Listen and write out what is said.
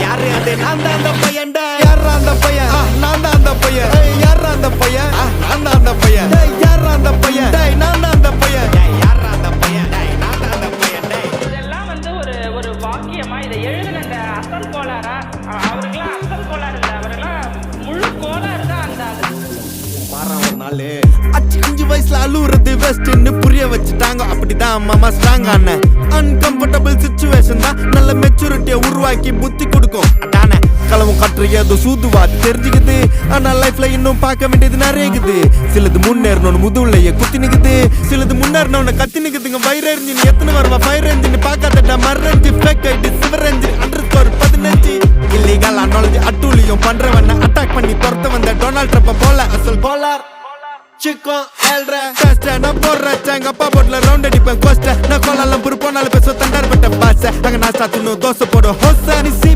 யாரு அது நான் தான் அந்த பையன்டா யாரா அந்த பையன் நான் தான் அந்த பையன் யாரா அந்த பையன் நான் தான் அந்த பையன் யாரா அந்த பையன் நான் தான் அந்த பையன் யாரா அந்த பையன் நான் தான் அந்த பையன் இதெல்லாம் வந்து ஒரு வாக்கியமா இதை எழுதின அந்த அசல் கோளாரா அவருக்கெல்லாம் அசல் கோளாறு இல்லை அவரெல்லாம் முழு கோளாறு தான் அந்த ஆளு 5 வயசுல அழுவுறது வெஸ்ட்னு புரிய வச்சுட்டாங்க அப்படிதான் மாமா ஸ்ட்ராங் ஆன அன்கம்ஃபர்டபிள் சிச்சுவேஷன் தான் நல்ல மெச்சூரிட்டியை உருவாக்கி புத்தி கொடுக்கும் அதானே களவும் கற்று ஏதோ சூதுவாது தெரிஞ்சுக்குது ஆனா லைஃப்ல இன்னும் பார்க்க வேண்டியது நிறையக்குது சிலது முன்னேறணும்னு முதுவுலையே குத்தி நிக்குது சிலது முன்னேறணும்னு கத்தி நிக்குதுங்க ஃபயர் என்ஜின் எத்தனை வருவா ஃபயர் என்ஜின் பார்க்காதடா மர்ரஞ்சி ஃபேக் ஐடி சிவரஞ்சி _15 இல்லீகல் நாலேஜ் அட்டூழியம் பண்றவன அட்டாக் பண்ணி துரத்த வந்த டொனால்ட் ட்ரம்ப் போல அசல் போலார் Chico el resta நான் போறச்ச எங்க அப்பா போட்ல ரவுண்ட் அடிப்பேன் கோஸ்ட நான் கோலாலம் புரு போனால பேச தண்டார் பட்ட பாச நாங்க நாஸ்டா தின்னு தோசை போடு ஹோச நீ